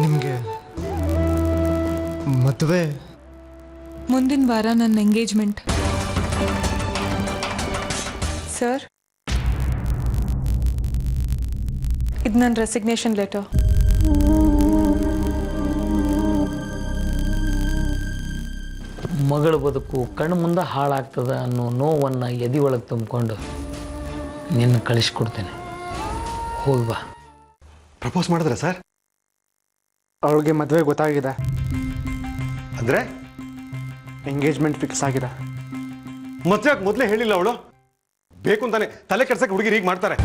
ನಿಮಗೆ ಮದುವೆ ಮುಂದಿನ ವಾರ ನನ್ನ ಎಂಗೇಜ್ಮೆಂಟ್. ಸರ್, ಇದು ನನ್ನ ರೆಸಿಗ್ನೇಷನ್ ಲೆಟರ್. ಮಗಳ ಬದುಕು ಕಣ್ಣು ಮುಂದೆ ಹಾಳಾಗ್ತದೆ ಅನ್ನೋ ನೋವನ್ನು ಎದೆ ಒಳಗೆ ತುಂಬಿಕೊಂಡು ನಿನ್ನ ಕಳಿಸ್ಕೊಡ್ತೇನೆ. ಹೋಗಿ ಬಾ. ಪ್ರಪೋಸ್ ಮಾಡಿದ್ರೆ ಸರ್? ಅವಳಿಗೆ ಮದುವೆ ಗೊತ್ತಾಗಿದೆ, ಅಂದರೆ ಎಂಗೇಜ್ಮೆಂಟ್ ಫಿಕ್ಸ್ ಆಗಿದೆ. ಮತ್ತೆ ಯಾಕೆ ಮೊದಲೇ ಹೇಳಿಲ್ಲ ಅವಳು? ಬೇಕು ಅಂತಾನೆ ತಲೆ ಕೆಡ್ಸಕ್ಕೆ ಹುಡುಗಿರು ಹೀಗೆ ಮಾಡ್ತಾರೆ.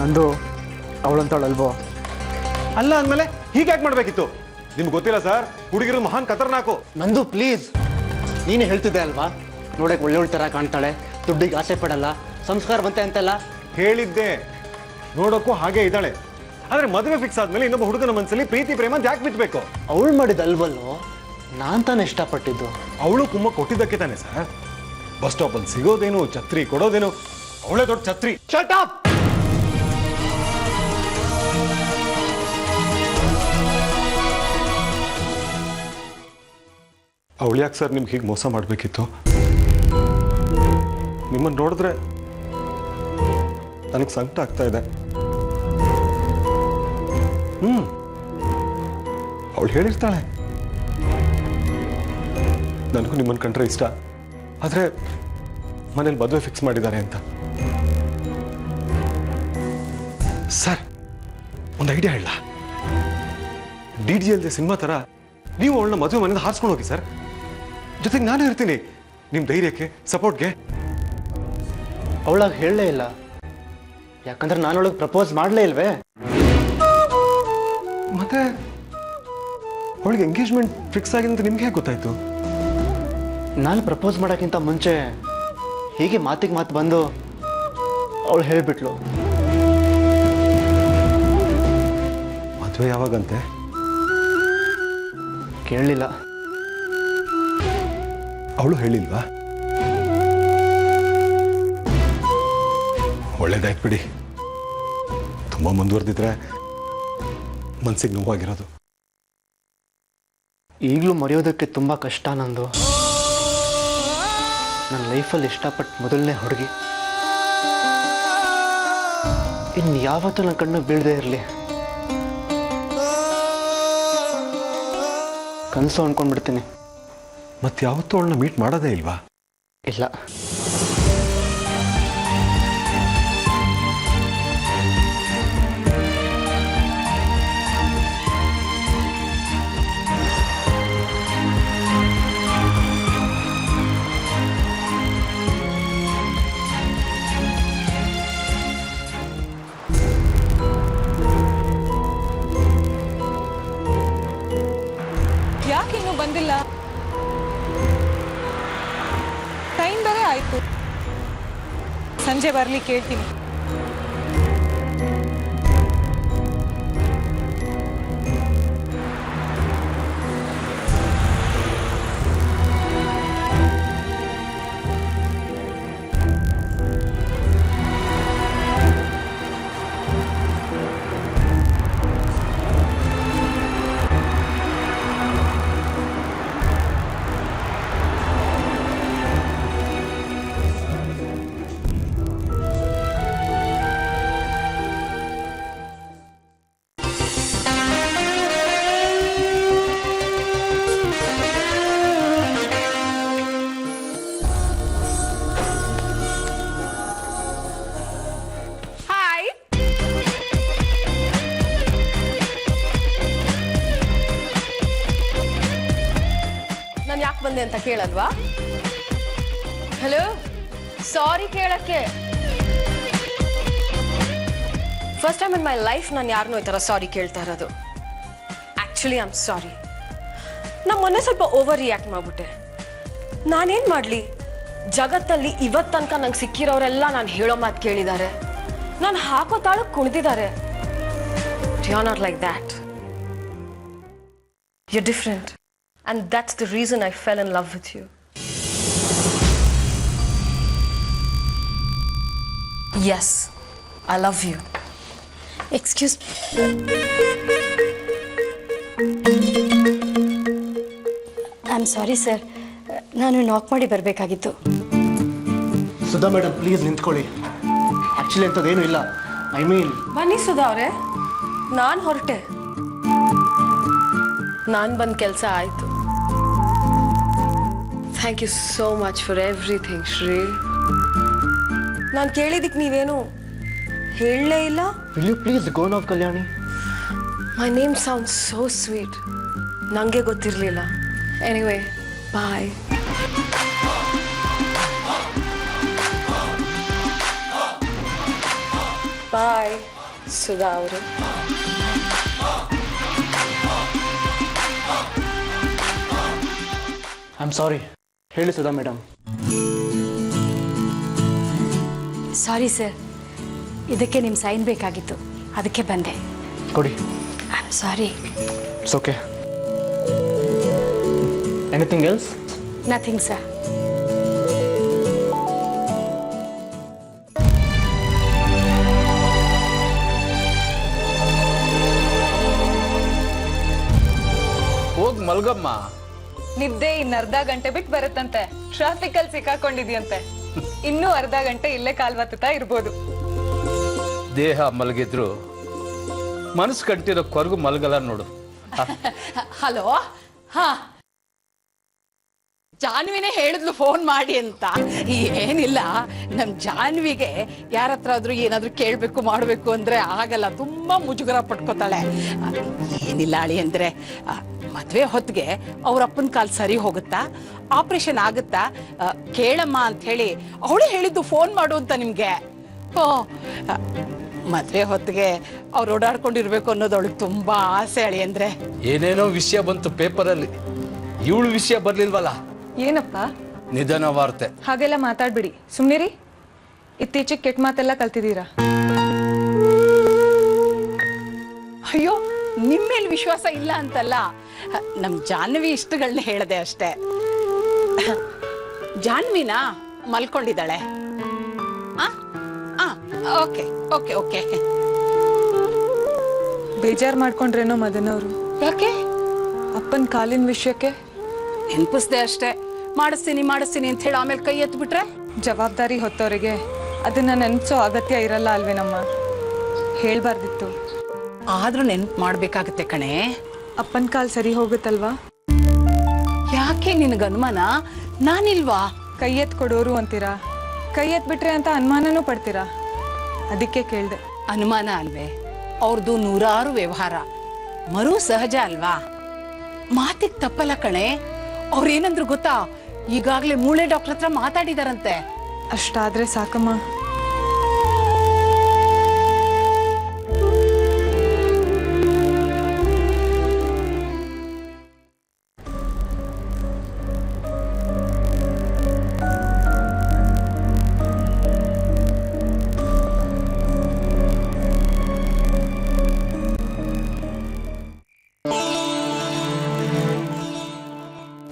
ನಂದು ಅವಳಂತವಳಲ್ವೋ? ಅಲ್ಲ ಅಂದಮೇಲೆ ಹೀಗೆ ಯಾಕೆ ಮಾಡಬೇಕಿತ್ತು? ನಿಮ್ಗೆ ಗೊತ್ತಿಲ್ಲ ಸರ್, ಹುಡುಗಿರು ಮಹಾನ್ ಖತರ್ನಾಕು. ನಂದು ಪ್ಲೀಸ್, ನೀನೇ ಹೇಳ್ತಿದ್ದೆ ಅಲ್ವಾ, ನೋಡಕ್ಕೆ ಒಳ್ಳೆ ಥರ ಕಾಣ್ತಾಳೆ, ದುಡ್ಡಿಗೆ ಆಸೆ ಪಡಲ್ಲ, ಸಂಸ್ಕಾರ ಬಂತೆ ಅಂತೆಲ್ಲ ಹೇಳಿದ್ದೆ. ನೋಡೋಕ್ಕೂ ಹಾಗೆ ಇದ್ದಾಳೆ. ಆದ್ರೆ ಮದುವೆ ಫಿಕ್ಸ್ ಆದ್ಮೇಲೆ ಇನ್ನೊಬ್ಬ ಹುಡುಗನ ಮನಸ್ಸಲ್ಲಿ ಪ್ರೀತಿ ಪ್ರೇಮ ಯಾಕೆ ಬಿತ್ಬೇಕು? ಅವಳು ಮಾಡಿದಲ್ವಲ್ಲೋ, ನಾನ್ ತಾನೇ ಇಷ್ಟಪಟ್ಟಿದ್ದು. ಅವಳು ಕುಮ್ಮ ಕೊಟ್ಟಿದ್ದಕ್ಕೆ ತಾನೆ ಸರ್. ಬಸ್ ಸ್ಟಾಪ್ ಅಲ್ಲಿ ಸಿಗೋದೇನು, ಛತ್ರಿ ಕೊಡೋದೇನು, ಅವಳೇ ದೊಡ್ಡ ಛತ್ರಿ. Shut up! ಅವಳು ಯಾಕೆ ಸರ್ ನಿಮ್ಗೆ ಹೀಗೆ ಮೋಸ ಮಾಡಬೇಕಿತ್ತು? ನಿಮ್ಮನ್ನು ನೋಡಿದ್ರೆ ನನಗೆ ಸಂಕಟ ಆಗ್ತಾ ಇದೆ. ಅವಳು ಹೇಳಿರ್ತಾಳೆ ನನಗೂ ನಿಮ್ಮನ್ನು ಕಂಡ್ರೆ ಇಷ್ಟ, ಆದರೆ ಮನೇಲಿ ಮದುವೆ ಫಿಕ್ಸ್ ಮಾಡಿದ್ದಾರೆ ಅಂತ. ಸರ್, ಒಂದು ಐಡಿಯಾ ಹೇಳ. DDLJ ಸಿನಿಮಾ ಥರ ನೀವು ಅವಳನ್ನ ಮದುವೆ ಮನೆಯಿಂದ ಹಾರಿಸ್ಕೊಂಡು ಹೋಗಿ ಸರ್. ಜೊತೆಗೆ ನಾನು ಇರ್ತೀನಿ ನಿಮ್ಮ ಧೈರ್ಯಕ್ಕೆ, ಸಪೋರ್ಟ್ಗೆ. ಅವಳಾಗ ಹೇಳಲೇ ಇಲ್ಲ, ಯಾಕಂದ್ರೆ ನಾನು ಅವಳಿಗೆ ಪ್ರಪೋಸ್ ಮಾಡಲೇ ಇಲ್ವೇ. ಮತ್ತೆ ಅವಳಿಗೆ ಎಂಗೇಜ್ಮೆಂಟ್ ಫಿಕ್ಸ್ ಆಗಿದೆ ಅಂತ ನಿಮ್ಗೆ ಹೇಗೆ ಗೊತ್ತಾಯ್ತು? ನಾನು ಪ್ರಪೋಸ್ ಮಾಡೋಕ್ಕಿಂತ ಮುಂಚೆ ಹೀಗೆ ಮಾತಿಗೆ ಮಾತು ಬಂದು ಅವಳು ಹೇಳಿಬಿಟ್ಲು. ಮದುವೆ ಯಾವಾಗಂತೆ? ಕೇಳಲಿಲ್ಲ. ಅವಳು ಹೇಳಿಲ್ವಾ? ಒಳ್ಳೇದಾಯ್ತು ಬಿಡಿ. ತುಂಬ ಮುಂದುವರೆದಿದ್ರೆ ಮನ್ಸಿಗೆ ನೋವಾಗಿರೋದು. ಈಗಲೂ ಮರೆಯೋದಕ್ಕೆ ತುಂಬ ಕಷ್ಟ ನಂದು. ನನ್ನ ಲೈಫಲ್ಲಿ ಇಷ್ಟಪಟ್ಟು ಮೊದಲನೇ ಹುಡುಗಿ ಇನ್ನು ಯಾವತ್ತೂ ನನ್ನ ಕಣ್ಣು ಬೀಳದೇ ಇರಲಿ. ಕನಸು ಅನ್ಕೊಂಡ್ಬಿಡ್ತೀನಿ. ಮತ್ತೆ ಯಾವತ್ತೂ ಅವಳನ್ನ ಮೀಟ್ ಮಾಡೋದೇ ಇಲ್ವಾ? ಇಲ್ಲ. ಯಾಕೆ ಇನ್ನೂ ಬಂದಿಲ್ಲ? ಟೈಮ್ ಬೇರೆ ಆಯ್ತು. ಸಂಜೆ ಬರ್ಲಿ ಕೇಳ್ತೀನಿ. ಯಾಕೆ ಬಂದೆ ಅಂತ ಕೇಳಲ್ವಾ? ಹಲೋ, ಸಾರಿ ಕೇಳಕ್ಕೆ. First time in my life ನಾನು ಯಾರನ್ನೂ ಈ ಥರ ಸಾರಿ ಕೇಳ್ತಾ ಇರೋದು. ಆ್ಯಕ್ಚುಲಿ ಐ ಆಮ್ ಸಾರಿ. ನಾನು ಮೊನ್ನೆ ಸ್ವಲ್ಪ ಓವರ್ ರಿಯಾಕ್ಟ್ ಮಾಡ್ಬಿಟ್ಟೆ. ನಾನೇನು ಮಾಡಲಿ? ಜಗತ್ತಲ್ಲಿ ಇವತ್ತು ತನಕ ನಂಗೆ ಸಿಕ್ಕಿರೋರೆಲ್ಲ ನಾನು ಹೇಳೋ ಮಾತು ಕೇಳಿದ್ದಾರೆ, ನಾನು ಹಾಕೋ ತಾಳಕ್ಕೆ ಕುಣಿದಿದ್ದಾರೆ. You are not like that. You different. And that's the reason I fell in love with you. Yes I love you. Excuse I am sorry sir, ನಾನು ನಾಕ್ ಮಾಡಿ ಬರಬೇಕಾಗಿತ್ತು. ಸುಧಾ ಮೇಡಮ್ ಪ್ಲೀಸ್ ನಿಂತ್ಕೊಳ್ಳಿ. ಆ್ಯಕ್ಚುಲಿ ಅಂಥದ್ದೇನೂ ಇಲ್ಲ. ಐ ಮೀನ್ ಬನ್ನಿ ಸುಧಾ ಅವರೇ, ನಾನು ಹೊರಟೆ. ನಾನು ಬಂದ ಕೆಲಸ ಆಯಿತು. Thank you so much for everything Shri. ನಾನು ಕೇಳಿದ್ದಕ್ಕೆ ನೀವೇನು ಹೇಳಲೇ ಇಲ್ಲ. Will you please go now Kalyani? My name sound so sweet. ನನಗೆ ಗೊತ್ತಿರಲಿಲ್ಲ. Anyway bye. ಬಾಯ್ ಸುಧಾ ಅವರು. I am sorry. ಹೇಳಿ ಸುಧಾ ಮೇಡಮ್. ಸಾರಿ ಸರ್, ಇದಕ್ಕೆ ನಿಮ್ಮ ಸೈನ್ ಬೇಕಾಗಿತ್ತು, ಅದಕ್ಕೆ ಬಂದೆ. ಕೊಡಿ. I am sorry. It's okay. Anything else? Nothing sir. ಹೋಗಿ ಮಲ್ಗಮ್ಮ. ನಿದ್ದೆ ಇನ್ನು ಅರ್ಧ ಗಂಟೆ ಬಿಟ್ಟು ಬರುತ್ತಂತೆ. ಟ್ರಾಫಿಕ್ ಅಲ್ಲಿ ಸಿಕ್ಕಾಕೊಂಡಿದ್ಯಂತೆ. ಇನ್ನೂ ಅರ್ಧ ಗಂಟೆ ಇಲ್ಲೇ ಕಾಲ್ವತ್ತಾ ಇರ್ಬೋದು. ದೇಹ ಮಲಗಿದ್ರು ಮನಸ್ಸು ಕಂಟಿರೋ ಕೊರಗು ಮಲಗಲ್ಲ ನೋಡು. ಹಲೋ, ಹಾ ಜಾನ್ವಿನೇ ಹೇಳಿದ್ಲು ಫೋನ್ ಮಾಡಿ ಅಂತ. ಏನಿಲ್ಲ, ನಮ್ ಜಾನ್ವಿಗೆ ಯಾರ ಹತ್ರ ಆದ್ರೂ ಏನಾದ್ರೂ ಕೇಳ್ಬೇಕು ಮಾಡ್ಬೇಕು ಅಂದ್ರೆ ಆಗಲ್ಲ, ತುಂಬಾ ಮುಜುಗರ ಪಟ್ಕೋತಾಳೆ. ಏನಿಲ್ಲ ಅಳಿ ಅಂದ್ರೆ ಮದ್ವೆ ಹೊತ್ತಿಗೆ ಅವ್ರ ಅಪ್ಪನ ಕಾಲ್ ಸರಿ ಹೋಗುತ್ತಾ, ಆಪರೇಷನ್ ಆಗುತ್ತಾ ಕೇಳಮ್ಮ ಅಂತ ಹೇಳಿ ಅವಳು ಹೇಳಿದ್ದು ಫೋನ್ ಮಾಡು ಅಂತ ನಿಮ್ಗೆ. ಓ, ಮದ್ವೆ ಹೊತ್ತಿಗೆ ಅವ್ರು ಓಡಾಡ್ಕೊಂಡಿರ್ಬೇಕು ಅನ್ನೋದು ಅವಳಿಗೆ ತುಂಬಾ ಆಸೆ ಅಳಿ ಅಂದ್ರೆ. ಏನೇನೋ ವಿಷಯ ಬಂತು ಪೇಪರಲ್ಲಿ, ಇವಳು ವಿಷಯ ಬರ್ಲಿಲ್ವಲ್ಲ. ಏನಪ್ಪ ನಿಧನ ವಾರ್ತೆ. ಹಾಗೆಲ್ಲ ಮಾತಾಡ್ಬಿಡಿ, ಸುಮ್ನಿರಿ. ಇತ್ತೀಚೆಗೆ ಕೆಟ್ಟ ಮಾತೆಲ್ಲ ಕಲ್ತಿದ್ದೀರಾ. ಅಯ್ಯೋ, ನಿಮ್ಮೇಲೆ ವಿಶ್ವಾಸ ಇಲ್ಲ ಅಂತಲ್ಲ, ನಮ್ ಜಾಹ್ನವಿ ಇಷ್ಟಗಳನ್ನ ಹೇಳದೆ ಅಷ್ಟೇ. ಜಾಹ್ನವಿನ ಮಲ್ಕೊಂಡಿದ್ದಾಳೆ. Okay okay okay. ಬೇಜಾರ್ ಮಾಡ್ಕೊಂಡ್ರೇನೋ ಮದನ್ ಅವರು. ಯಾಕೆ? ಅಪ್ಪನ ಕಾಲಿನ ವಿಷಯಕ್ಕೆ ನೆನ್ಪಿಸ್ದೆ ಅಷ್ಟೇ. ಮಾಡಿಸ್ತೀನಿ ಮಾಡಿಸ್ತೀನಿ ಅಂತ ಹೇಳಿ ಆಮೇಲೆ ಕೈ ಎತ್ಬಿಟ್ರೆ? ಜವಾಬ್ದಾರಿ ಹೊತ್ತವರಿಗೆ ಅದನ್ನ ನೆನ್ಸೋ ಅಗತ್ಯ ಇರಲ್ಲ ಅಲ್ವೇನಮ್ಮ. ಹೇಳ್ಬಾರ್ದಿತ್ತು. ಆದ್ರೂ ನೆನ್ಪು ಮಾಡ್ಬೇಕಾಗತ್ತೆ ಕಣೆ. ಅಪ್ಪನ ಕಾಲ್ ಸರಿ ಹೋಗುತ್ತಲ್ವಾ? ಯಾಕೆ ನಿನಗೆ ಅನುಮಾನ? ನಾನಿಲ್ವಾ? ಕೈ ಎತ್ ಕೊಡೋರು ಅಂತೀರಾ, ಕೈ ಎತ್ ಬಿಟ್ರೆ ಅಂತ ಅನುಮಾನನೂ ಪಡ್ತೀರಾ. ಅದಕ್ಕೆ ಕೇಳ್ದೆ. ಅನುಮಾನ ಅಲ್ವೇ? ಅವ್ರದ್ದು ನೂರಾರು ವ್ಯವಹಾರ, ಮರು ಸಹಜ ಅಲ್ವಾ? ಮಾತಿಗೆ ತಪ್ಪಲ್ಲ ಕಣೆ. ಅವ್ರೇನಂದ್ರು ಗೊತ್ತಾ, ಈಗಾಗ್ಲೇ ಮೂಳೆ ಡಾಕ್ಟರ್ ಹತ್ರ ಮಾತಾಡಿದಾರಂತೆ. ಅಷ್ಟಾದ್ರೆ ಸಾಕಮ್ಮ.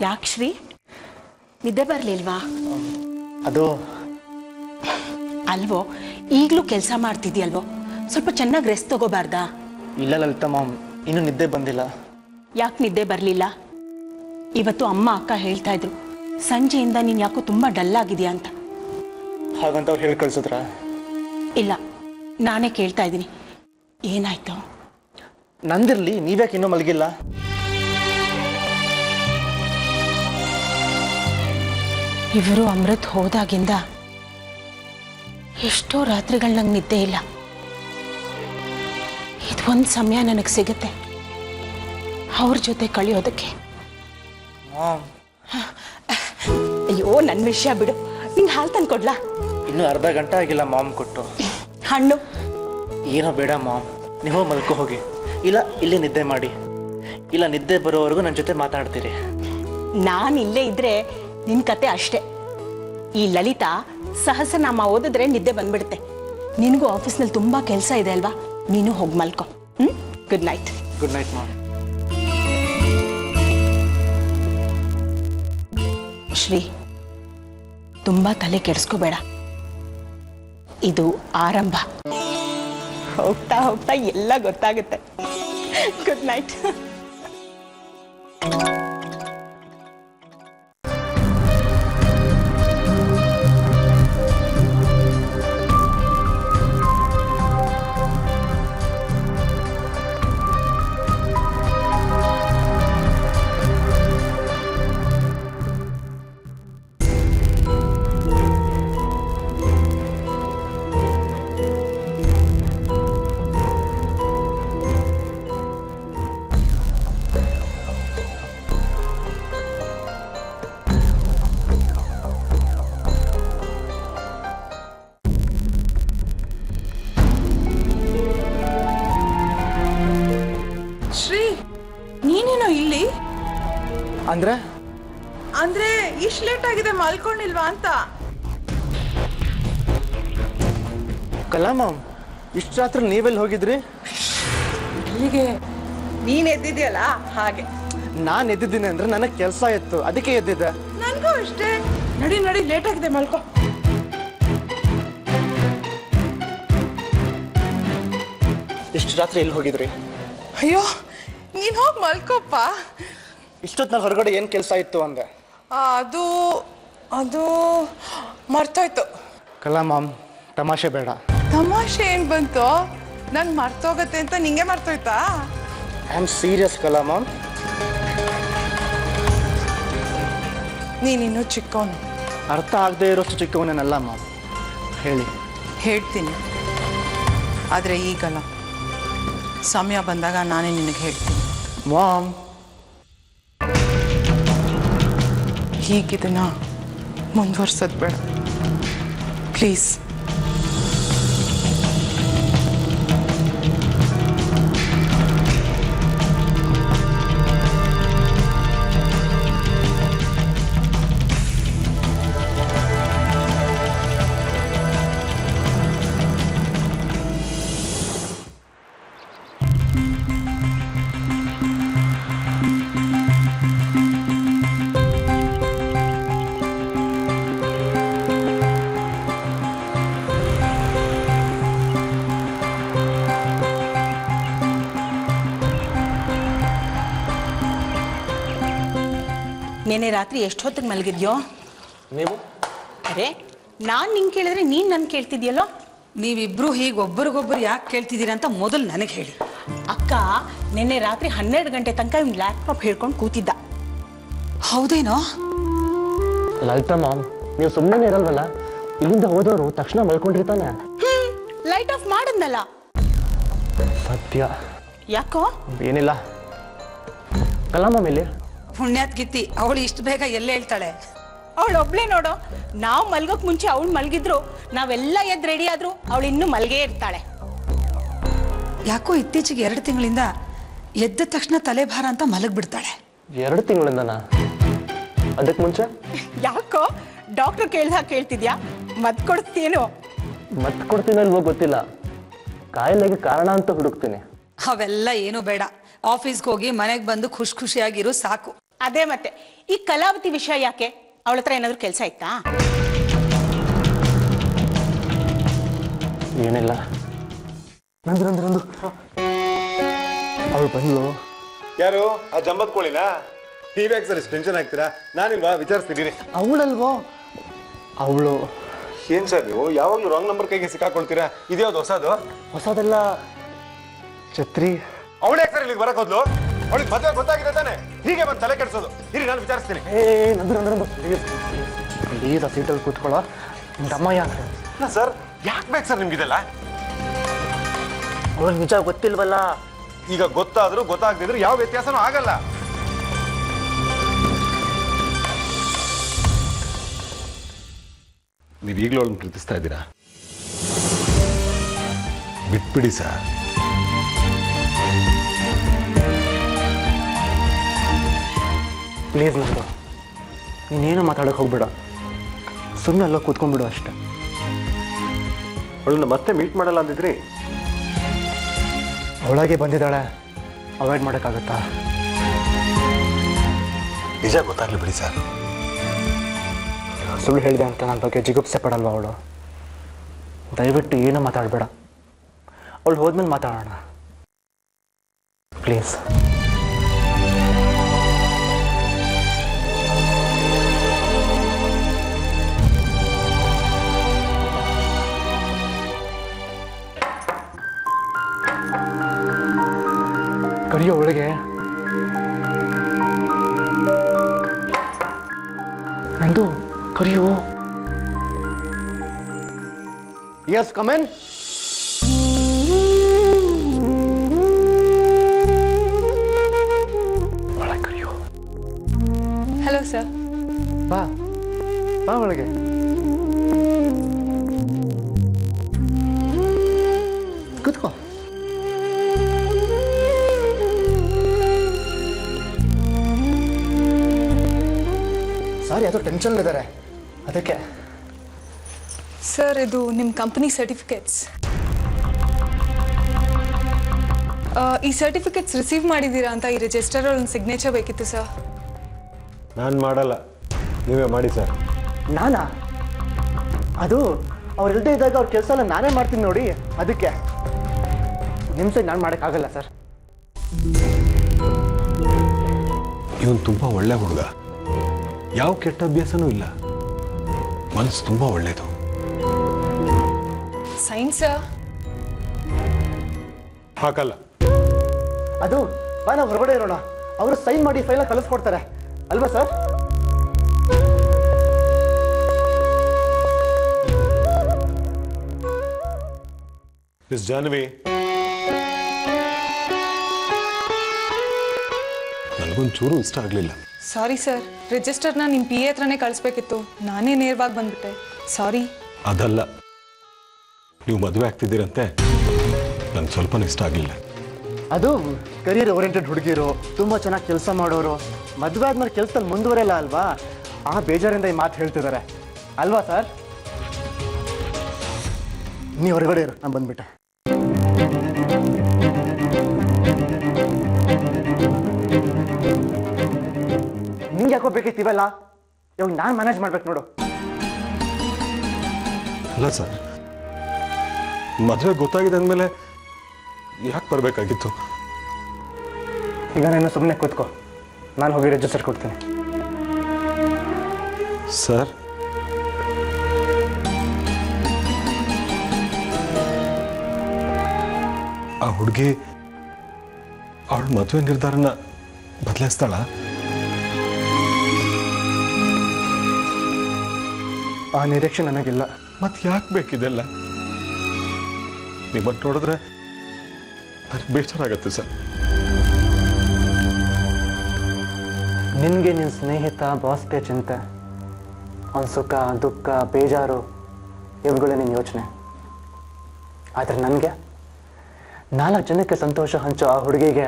ಯಾಕೆ ಶ್ರೀ, ನಿದ್ದೆ ಬರಲಿಲ್ವಾ? ಅದು ಅಲ್ವೋ, ಈಗಲೂ ಕೆಲಸ ಮಾಡ್ತಿದ್ಯಲ್ವೋ, ಸ್ವಲ್ಪ ಚೆನ್ನಾಗಿ ರೆಸ್ಟ್ ತಗೋಬಾರ್ದಾ? ಇಲ್ಲ ಲಲಿತಾ ಮಾಮ್, ಇನ್ನೂ ನಿದ್ದೆ ಬಂದಿಲ್ಲ. ಯಾಕೆ ನಿದ್ದೆ ಬರಲಿಲ್ಲ? ಇವತ್ತು ಅಮ್ಮ ಅಕ್ಕ ಹೇಳ್ತಾ ಇದ್ರು, ಸಂಜೆಯಿಂದ ನೀನು ಯಾಕೋ ತುಂಬ ಡಲ್ ಆಗಿದೆಯಾ ಅಂತ. ಹಾಗಂತ ಅವ್ರು ಹೇಳಿ ಕಳ್ಸಿದ್ರ? ಇಲ್ಲ, ನಾನೇ ಕೇಳ್ತಾ ಇದ್ದೀನಿ, ಏನಾಯ್ತು? ನಂದಿರ್ಲಿ, ನೀವ್ಯಾಕೆ ಇನ್ನೂ ಮಲಗಿಲ್ಲ? ಇವರು ಅಮೃತ್ ಹೋದಾಗಿಂದ ಎಷ್ಟೋ ರಾತ್ರಿಗಳು ನಂಗೆ ನಿದ್ದೆ ಇಲ್ಲ. ಇದೊಂದು ಸಮಯ ನನಗೆ ಸಿಗುತ್ತೆ ಅವ್ರ ಜೊತೆ ಕಳೆಯೋದಕ್ಕೆ. ಅಯ್ಯೋ, ನನ್ನ ವಿಷಯ ಬಿಡು, ನಿಂಗೆ ಹಾಲು ತಂದು ಕೊಡ್ಲಾ? ಇನ್ನೂ ಅರ್ಧ ಗಂಟೆ ಆಗಿಲ್ಲ ಮಾಮ್ ಕೊಟ್ಟು. ಹಣ್ಣು ಏನೋ ಬೇಡ ಮಾಮ್, ನೀವು ಮಲ್ಕೋ ಹೋಗಿ. ಇಲ್ಲ ಇಲ್ಲಿ ನಿದ್ದೆ ಮಾಡಿ, ಇಲ್ಲ ನಿದ್ದೆ ಬರೋವರೆಗೂ ನನ್ನ ಜೊತೆ ಮಾತಾಡ್ತೀರಿ. ನಾನು ಇಲ್ಲೇ ಇದ್ರೆ ನಿನ್ನ ಕತೆ ಅಷ್ಟೇ. ಈ ಲಲಿತಾ ಸಹಸ್ರನಾಮ ಓದಿದ್ರೆ ನಿದ್ದೆ ಬಂದ್ಬಿಡುತ್ತೆ. ನಿನಗೂ ಆಫೀಸ್ನಲ್ಲಿ ತುಂಬ ಕೆಲಸ ಇದೆ ಅಲ್ವಾ, ನೀನು ಹೋಗಿ ಮಲ್ಕೊ. Good night. Good night mom. Shri, ತುಂಬ ತಲೆ ಕೆಡಿಸ್ಕೋಬೇಡ. ಇದು ಆರಂಭ. ಹೋಗ್ತಾ ಹೋಗ್ತಾ ಎಲ್ಲ ಗೊತ್ತಾಗುತ್ತೆ. Good night. ಶ್ರೀ, ನೀನೇನೋ ಇಲ್ಲಿ? ಅಂದ್ರೆ ಅಂದ್ರೆ ಇಷ್ಟು ಲೇಟ್ ಆಗಿದೆ, ಮಲ್ಕೊಂಡಿಲ್ವಾ ಅಂತ. ಕಲಾ ಮ್ಯಾಮ್, ಇಷ್ಟು ರಾತ್ರಿ ನೀವೆಲ್ಲಿ ಹೋಗಿದ್ರಿ? ಹೀಗೆ ನೀನ್ ಎದ್ದಿದ್ಯಲ್ಲ ಹಾಗೆ. ನಾನು ಎದ್ದಿದ್ದೀನಿ ಅಂದ್ರೆ ನನಗೆ ಕೆಲಸ ಇತ್ತು, ಅದಕ್ಕೆ ಎದ್ದಿದ್ದೆ. ನನ್ಗೂ ಅಷ್ಟೇ. ನಡಿ ನಡಿ, ಲೇಟ್ ಆಗಿದೆ, ಮಲ್ಕೋ. ಇಷ್ಟು ರಾತ್ರಿ ಎಲ್ಲಿ ಹೋಗಿದ್ರಿ? ಅಯ್ಯೋ, ನೀನ್ ಹೋಗಿ ಮಲ್ಕೋಪ್ಪ. ಇಷ್ಟೊತ್ತಿನಲ್ಲಿ ಹೊರಗಡೆ ಏನು ಕೆಲಸ ಇತ್ತು ಅಂದೆ. ಅದು ಅದು ಮರ್ತೋಯ್ತು. ಕಲಾ ಮ್ಯಾಮ್, ತಮಾಷೆ ಬೇಡ. ತಮಾಷೆ ಏನ್ ಬಂತು? ನನ್ ಮರ್ತೋಗತ್ತೆ ಅಂತ ನಿಂಗೆ ಮರ್ತೋಯ್ತಾ? ಐ ಆಮ್ ಸೀರಿಯಸ್ ಕಲಾ ಮ್ಯಾಮ್. ನೀನಿನ್ನೂ ಚಿಕ್ಕವನು. ಅರ್ಥ ಆಗದೆ ಇರೋಷ್ಟು ಚಿಕ್ಕವನೇನಲ್ಲ ಮ್ಯಾಮ್. ಹೇಳಿ. ಹೇಳ್ತೀನಿ, ಆದರೆ ಈಗಲ್ಲ. ಸಮಯ ಬಂದಾಗ ನಾನೇ ನಿನಗೆ ಹೇಳ್ತೀನಿ. ಮಾಮ್, ಹೀಗಿದನ್ನ ಮುಂದುವರ್ಸೋದು ಬೇಡ ಪ್ಲೀಸ್. ನೆನ್ನೆ ರಾತ್ರಿ ಎಷ್ಟು ಹೊತ್ತಿಗೆ ಮಲಗಿದ್ಯೋ? ನೀವು? ಅರೆ, ನಾನು ನಿಂಗೆ ಕೇಳಿದ್ರೆ ನೀನು ನನ್ನ ಕೇಳ್ತಿದ್ಯಲ್ಲೋ? ನೀವಿಬ್ರು ಹೀಗೆ ಒಬ್ಬರಿಗೊಬ್ಬರು ಯಾಕೆ ಕೇಳ್ತಿದ್ದೀರಾ ಅಂತ ಮೊದಲು ನನಗೆ ಹೇಳಿ. ಅಕ್ಕ ನಿನ್ನೆ ರಾತ್ರಿ 12 ಗಂಟೆ ತನಕ ಇವ್ನು ಲ್ಯಾಪ್ಟಾಪ್ ಹೇಳ್ಕೊಂಡು ಕೂತಿದ್ದ. ಹೌದೇನೋ? ಲಲಿತಾ ಮ್ಯಾಮ್, ನೀವು ಸುಮ್ಮನೆ ಇರಲ್ವಲ್ಲ? ಇಲ್ಲಿಂದ ಹೋದವರು ತಕ್ಷಣ ಮಲ್ಕೊಂಡಿರ್ತಾನೆ. ಲೈಟ್ ಆಫ್ ಮಾಡಿದ್ನಲ್ಲ. ಸತ್ಯ. ಯಾಕೋ? ಏನಿಲ್ಲ. ಕಲಾ ಮ್ಯಾಮ್ ಇಲ್ಲಿ? ಪುಣ್ಯಾತ್ ಗಿತ್ತಿ, ಅವಳು ಇಷ್ಟು ಬೇಗ ಎಲ್ಲೇ ಹೇಳ್ತಾಳೆ? ಅವಳು ಒಬ್ಳೇ ನೋಡು. ನಾವು ಮಲ್ಗೋಕ್ ಮುಂಚೆ ಅವಳು ಮಲಗಿದ್ರು, ನಾವೆಲ್ಲ ಎದ್ದು ರೆಡಿ ಆದ್ರು ಅವಳು ಇನ್ನೂ ಮಲ್ಗೇ ಇರ್ತಾಳೆ. ಯಾಕೋ ಇತ್ತೀಚೆಗೆ 2 ತಿಂಗಳಿಂದ ಎದ್ದ ತಕ್ಷಣ ತಲೆಭಾರ ಅಂತ ಮಲಗ್ಬಿಡ್ತಾಳೆ. 2 ತಿಂಗಳಿಂದನಾ? ಅದಕ್ಕೆ ಮುಂಚೆ? ಯಾಕೋ ಡಾಕ್ಟರ್ ಕೇಳ್ದಾಗ ಕೇಳ್ತಿದ್ಯಾ? ಮತ್ ಕೊಡ್ತೀನೋ? ಮತ್ ಕೊಡ್ತೀನಲ್ವೋ ಗೊತ್ತಿಲ್ಲ, ಕಾಯಿಲೆಗೆ ಕಾರಣ ಅಂತ ಹುಡುಕ್ತೀನಿ. ಅವೆಲ್ಲ ಏನು ಬೇಡ, ಆಫೀಸ್ಗೆ ಹೋಗಿ ಮನೆಗೆ ಬಂದು ಖುಷಿಯಾಗಿರು ಸಾಕು. ಅದೇ ಮತ್ತೆ ಈ ಕಲಾವತಿ ವಿಷಯ ಯಾಕೆ? ಅವಳ ಹತ್ರ ಏನಾದ್ರು ಕೆಲಸ ಇತ್ತಾ? ಏನಿಲ್ಲ. ನಂದು ಅವಳು ಬಂದ್ಲು. ಯಾರು? ಆ ಜಂಬತ್ ಕೋಳಿನಾ? ನೀವ್ಯಾಕೆ ಸರ್ ಇಷ್ಟು ಟೆನ್ಷನ್ ಆಗ್ತೀರಾ? ನಾನಿಲ್ವಾ, ವಿಚಾರಿಸ್ತಿದ್ದೀನಿ. ಅವಳಲ್ವೋ? ಅವಳು. ಏನ್ ಸರ್ ನೀವು ಯಾವಾಗಲೂ ರಾಂಗ್ ನಂಬರ್ ಕೈಗೆ ಸಿಕ್ಕಾಕೊಳ್ತೀರಾ? ಇದ್ಯಾವ್ದು ಹೊಸದು? ಹೊಸದೆಲ್ಲ, ಛತ್ರಿ. ಅವಳು ಯಾಕೆ ಸರ್ ಇಲ್ಲಿಗೆ ಬರಕ್ ಹೋದ್ಲು? ಅವಳಿಗೆ ಮದುವೆ ಗೊತ್ತಾಗಿದೆ ತಾನೆ, ಹೀಗೆ ಬಂದು ತಲೆ ಕೆಡಿಸೋದು. ಇರಿ, ನಾನು ವಿಚಾರಿಸ್ತೀನಿ. ನಂದು ಪ್ಲೀಸ್ ಆ ಸೀಟಲ್ಲಿ ಕೂತ್ಕೊಳ್ಳೋ. ದಮ್ಮ ಯಾಕೆ? ಸರ್, ಯಾಕೆ ಬೇಕು ಸರ್ ನಿಮ್ಗಿದೆಲ್ಲ? ಅವಳಿಗೆ ನಿಜ ಗೊತ್ತಿಲ್ವಲ್ಲ? ಈಗ ಗೊತ್ತಾದ್ರೂ ಗೊತ್ತಾಗದಿದ್ರು ಯಾವ ವ್ಯತ್ಯಾಸನೂ ಆಗಲ್ಲ. ನೀವು ಈಗಲೂ ಅವಳನ್ನು ಪ್ರೀತಿಸ್ತಾ ಇದ್ದೀರಾ? ಬಿಟ್ಬಿಡಿ ಸರ್. ಪ್ಲೀಸ್ ನಂದು, ನೀನೇನು ಮಾತಾಡೋಕೆ ಹೋಗ್ಬೇಡ. ಸುಮ್ಮನೆ ಎಲ್ಲ ಕೂತ್ಕೊಂಡ್ಬಿಡು ಅಷ್ಟೆ. ಅವಳನ್ನ ಮತ್ತೆ ಮೀಟ್ ಮಾಡಲ್ಲ ಅಂದಿದ್ರಿ? ಅವಳಾಗೆ ಬಂದಿದ್ದಾಳೆ, ಅವಾಯ್ಡ್ ಮಾಡೋಕ್ಕಾಗತ್ತಾ? ನಿಜ ಗೊತ್ತಾಗ್ಲಿ ಬಿಡಿ ಸರ್. ಸುಳ್ಳು ಹೇಳಿದೆ ಅಂತ ನನ್ನ ಬಗ್ಗೆ ಜಿಗುಪ್ಸೆ ಪಡಲ್ವ ಅವಳು? ದಯವಿಟ್ಟು ಏನೂ ಮಾತಾಡಬೇಡ. ಅವಳು ಹೋದ್ಮೇಲೆ ಮಾತಾಡೋಣ ಪ್ಲೀಸ್. ಕರಿಯೋ ಒಳಗೆ. ನಂದು ಕರಿಯೋ. Yes come in. ಒಳಗೆ ಕರಿಯೋ. Hello sir. ಬಾ ಬಾ ಒಳಗೆ. ಕೂತ್ಕೋ. ಸಾರಿ, ಅದು ಟೆನ್ಷನ್ಲಿದ್ದಾರೆ ಅದಕ್ಕೆ. ಸರ್, ಇದು ನಿಮ್ಮ ಕಂಪನಿ ಸರ್ಟಿಫಿಕೇಟ್ಸ್. ಈ ಸರ್ಟಿಫಿಕೇಟ್ಸ್ ರಿಸೀವ್ ಮಾಡಿದ್ದೀರಾ ಅಂತ ಈ ರಿಜಿಸ್ಟರ್ ಒಂದು ಸಿಗ್ನೇಚರ್ ಬೇಕಿತ್ತು ಸರ್. ನಾನು ಮಾಡಲ್ಲ, ನೀವೇ ಮಾಡಿ ಸರ್. ನಾನಾ? ಅದು ಅವ್ರು ಇಲ್ಲದೆ ಇದ್ದಾಗ ಅವ್ರ ಕೆಲಸ ಎಲ್ಲ ನಾನೇ ಮಾಡ್ತೀನಿ ನೋಡಿ, ಅದಕ್ಕೆ. ನಿಮ್ಮ ಸೈಡ್ ನಾನು ಮಾಡೋಕ್ಕಾಗಲ್ಲ ಸರ್. ಇವನು ತುಂಬ ಒಳ್ಳೆ ಹುಡುಗ, ಯಾವ ಕೆಟ್ಟ ಅಭ್ಯಾಸನೂ ಇಲ್ಲ, ಮನಸ್ಸು ತುಂಬ ಒಳ್ಳೇದು. Sign sir. ಹಾಕಲ್ಲ. ಅದು ಬಾ, ನಾವು ಹೊರಗಡೆ ಇರೋಣ. ಅವರು ಸೈನ್ ಮಾಡಿ ಫೈಲ ಕಳಿಸ್ಕೊಡ್ತಾರೆ ಅಲ್ವಾ ಸರ್? ಮಿಸ್ ಜಾನ್ವಿ, ನನಗೊಂಚೂರು ಇಷ್ಟ ಆಗಲಿಲ್ಲ. ಸಾರಿ ಸರ್, ರಿಜಿಸ್ಟರ್ನ ನಿಮ್ಮ PA ಹತ್ರನೇ ಕಳಿಸ್ಬೇಕಿತ್ತು, ನಾನೇ ನೇರವಾಗಿ ಬಂದ್ಬಿಟ್ಟೆ. ಸಾರಿ. ಅದಲ್ಲ, ನೀವು ಮದುವೆ ಆಗ್ತಿದ್ದೀರಂತೆ, ನನಗೆ ಸ್ವಲ್ಪ ಇಷ್ಟ ಆಗಲಿಲ್ಲ. ಅದು ಕರಿಯರ್ ಓರಿಯೆಂಟೆಡ್ ಹುಡುಗಿರು, ತುಂಬ ಚೆನ್ನಾಗಿ ಕೆಲಸ ಮಾಡೋರು, ಮದುವೆ ಆದ್ಮೇಲೆ ಕೆಲಸದಲ್ಲಿ ಮುಂದುವರೆಯಲ್ಲ ಅಲ್ವಾ, ಆ ಬೇಜಾರಿಂದ ಈ ಮಾತು ಹೇಳ್ತಿದ್ದಾರೆ ಅಲ್ವಾ ಸರ್? ನೀವು ಹೊರಗಡೆ ಇರು, ನಾನು ಬಂದ್ಬಿಟ್ಟೆ. ನಿಂಗೆ ಯಾಕೋ ಬೇಕಿತ್ತೀವಲ್ಲ, ಇವಾಗ ನಾನು ಮ್ಯಾನೇಜ್ ಮಾಡ್ಬೇಕು ನೋಡು. ಅಲ್ಲ ಸರ್, ಮದುವೆ ಗೊತ್ತಾಗಿದೆ ಅಂದಮೇಲೆ ಯಾಕೆ ಬರಬೇಕಾಗಿತ್ತು? ಈಗ ನಾನು ಸುಮ್ಮನೆ ಕೂತ್ಕೋ, ನಾನು ಹೋಗಿ ರಿಜಿಸ್ಟರ್ ಕೊಡ್ತೀನಿ. ಸರ್, ಆ ಹುಡುಗಿ ಅವಳ ಮದುವೆ ನಿರ್ಧಾರನ ಬದಲಾಯಿಸ್ತಾಳ? ಆ ನಿರೀಕ್ಷೆ ನನಗಿಲ್ಲ. ಮತ್ತೆ ಯಾಕೆ ಬೇಕಿದೆಲ್ಲ? ನಿಮ್ಮನ್ನು ನೋಡಿದ್ರೆ ನನಗೆ ಬೇಜಾರಾಗತ್ತೆ ಸರ್. ನಿನಗೆ ನಿನ್ನ ಸ್ನೇಹಿತ ಬಾಸ್ಗೆ ಚಿಂತೆ, ಅವನ ಸುಖ ದುಃಖ ಬೇಜಾರು ಇವುಗಳೇ ನಿನ್ನ ಯೋಚನೆ. ಆದರೆ ನನಗೆ 4 ಜನಕ್ಕೆ ಸಂತೋಷ ಹಂಚೋ ಆ ಹುಡುಗಿಗೆ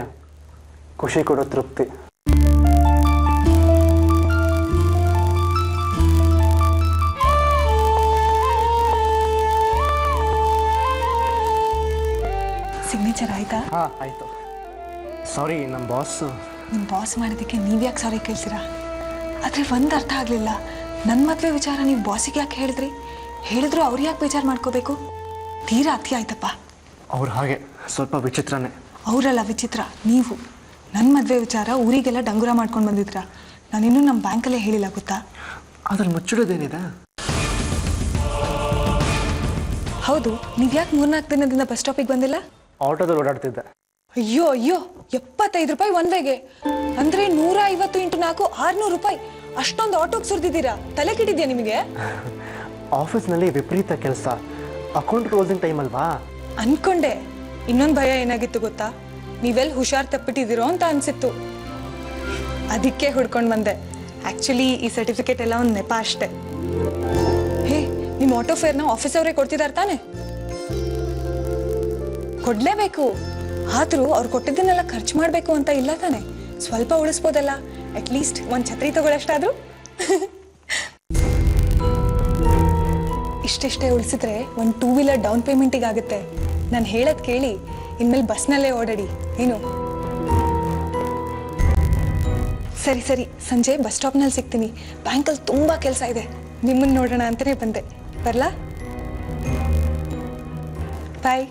ಖುಷಿ ಕೊಡೋ ತೃಪ್ತಿ. ಸಿಗ್ನೇಚರ್ ಆಯ್ತಾ? ಹಾಂ ಆಯಿತು. ಸಾರಿ, ನಮ್ಮ ಬಾಸು. ನಿಮ್ಮ ಬಾಸ್ ಮಾಡೋದಕ್ಕೆ ನೀವ್ಯಾಕೆ ಸಾರಿ ಕೇಳ್ತೀರಾ? ಆದರೆ ಒಂದು ಅರ್ಥ ಆಗಲಿಲ್ಲ, ನನ್ನ ಮದುವೆ ವಿಚಾರ ನೀವು ಬಾಸಿಗೆ ಯಾಕೆ ಹೇಳಿದ್ರಿ? ಹೇಳಿದ್ರು ಅವ್ರು ಯಾಕೆ ಬೇಜಾರು ಮಾಡ್ಕೋಬೇಕು? ತೀರಾ ಅತಿ ಆಯ್ತಪ್ಪ. ಅವ್ರು ಹಾಗೆ ಸ್ವಲ್ಪ ವಿಚಿತ್ರನೇ. ಅವರಲ್ಲ ವಿಚಿತ್ರ, ನೀವು. ನನ್ನ ಮದುವೆ ವಿಚಾರ ಊರಿಗೆಲ್ಲ ಡಂಗುರ ಮಾಡ್ಕೊಂಡು ಬಂದಿದ್ರ. ನಾನಿನ್ನೂ ನಮ್ಮ ಬ್ಯಾಂಕಲ್ಲೇ ಹೇಳಿಲ್ಲ, ಗೊತ್ತಾ? ಅದ್ರಲ್ಲಿ ಮುಚ್ಚಿಡೋದೇನಿದೆ? ಹೌದು, ನೀವು ಯಾಕೆ 3-4 ದಿನದಿಂದ ಬಸ್ ಸ್ಟಾಪಿಗೆ ಬಂದಿಲ್ಲ? ಆಟೋದಲ್ಲಿ ಓಡಾಡ್ತಿದ್ದೆ. ಅಯ್ಯೋ ಅಯ್ಯೋ, 75 ರೂಪಾಯಿ ಒನ್ ವೇಗೆ, ಅಂದರೆ 150 × 4 600 ರೂಪಾಯಿ. ಅಷ್ಟೊಂದು ಆಟೋಗೆ ಸುರಿದಿದ್ದೀರಾ, ತಲೆ ಕೆಟ್ಟಿದ್ಯಾ ನಿಮಗೆ? ಆಫೀಸ್ನಲ್ಲಿ ವಿಪರೀತ ಕೆಲಸ, ಅಕೌಂಟ್ ಕ್ಲೋಸಿಂಗ್ ಟೈಮ್ ಅಲ್ವಾ? ಅನ್ಕೊಂಡೆ. ಇನ್ನೊಂದು ಭಯ ಏನಾಗಿತ್ತು ಗೊತ್ತಾ? ನೀವೆಲ್ಲಿ ಹುಷಾರ್ ತಪ್ಪಿಟ್ಟಿದ್ದೀರೋ ಅಂತ ಅನ್ಸಿತ್ತು, ಅದಕ್ಕೆ ಹುಡ್ಕೊಂಡು ಬಂದೆ. ಆ್ಯಕ್ಚುಲಿ ಈ ಸರ್ಟಿಫಿಕೇಟ್ ಎಲ್ಲ ಒಂದು ನೆಪ ಅಷ್ಟೆ. ಹೇ, ನಿಮ್ಮ ಆಟೋ ಫೇರ್ನ ಆಫೀಸ್ ಅವರೇ ಕೊಡ್ತಿದ್ದಾರೆ ತಾನೆ? ಕೊಡ್ಲೇಬೇಕು. ಆದರೂ ಅವ್ರು ಕೊಟ್ಟಿದ್ದನ್ನೆಲ್ಲ ಖರ್ಚು ಮಾಡಬೇಕು ಅಂತ ಇಲ್ಲ ತಾನೆ? ಸ್ವಲ್ಪ ಉಳಿಸ್ಬೋದಲ್ಲ, ಅಟ್ಲೀಸ್ಟ್ ಒಂದು ಛತ್ರಿ ತಗೊಳ್ಳೋಷ್ಟಾದ್ರು. ಇಷ್ಟೆಷ್ಟೇ ಉಳಿಸಿದ್ರೆ ಒಂದು 2 ವೀಲರ್ ಡೌನ್ ಪೇಮೆಂಟಿಗೆ ಆಗುತ್ತೆ. ನಾನು ಹೇಳೋದು ಕೇಳಿ, ಇನ್ಮೇಲೆ ಬಸ್ನಲ್ಲೇ ಓಡಾಡಿ ಏನು? ಸರಿ ಸರಿ, ಸಂಜೆ ಬಸ್ ಸ್ಟಾಪ್ನಲ್ಲಿ ಸಿಗ್ತೀನಿ. ಬ್ಯಾಂಕಲ್ಲಿ ತುಂಬ ಕೆಲಸ ಇದೆ, ನಿಮ್ಮನ್ನು ನೋಡೋಣ ಅಂತಲೇ ಬಂದೆ. ಬರಲಾ? ಬಾಯ್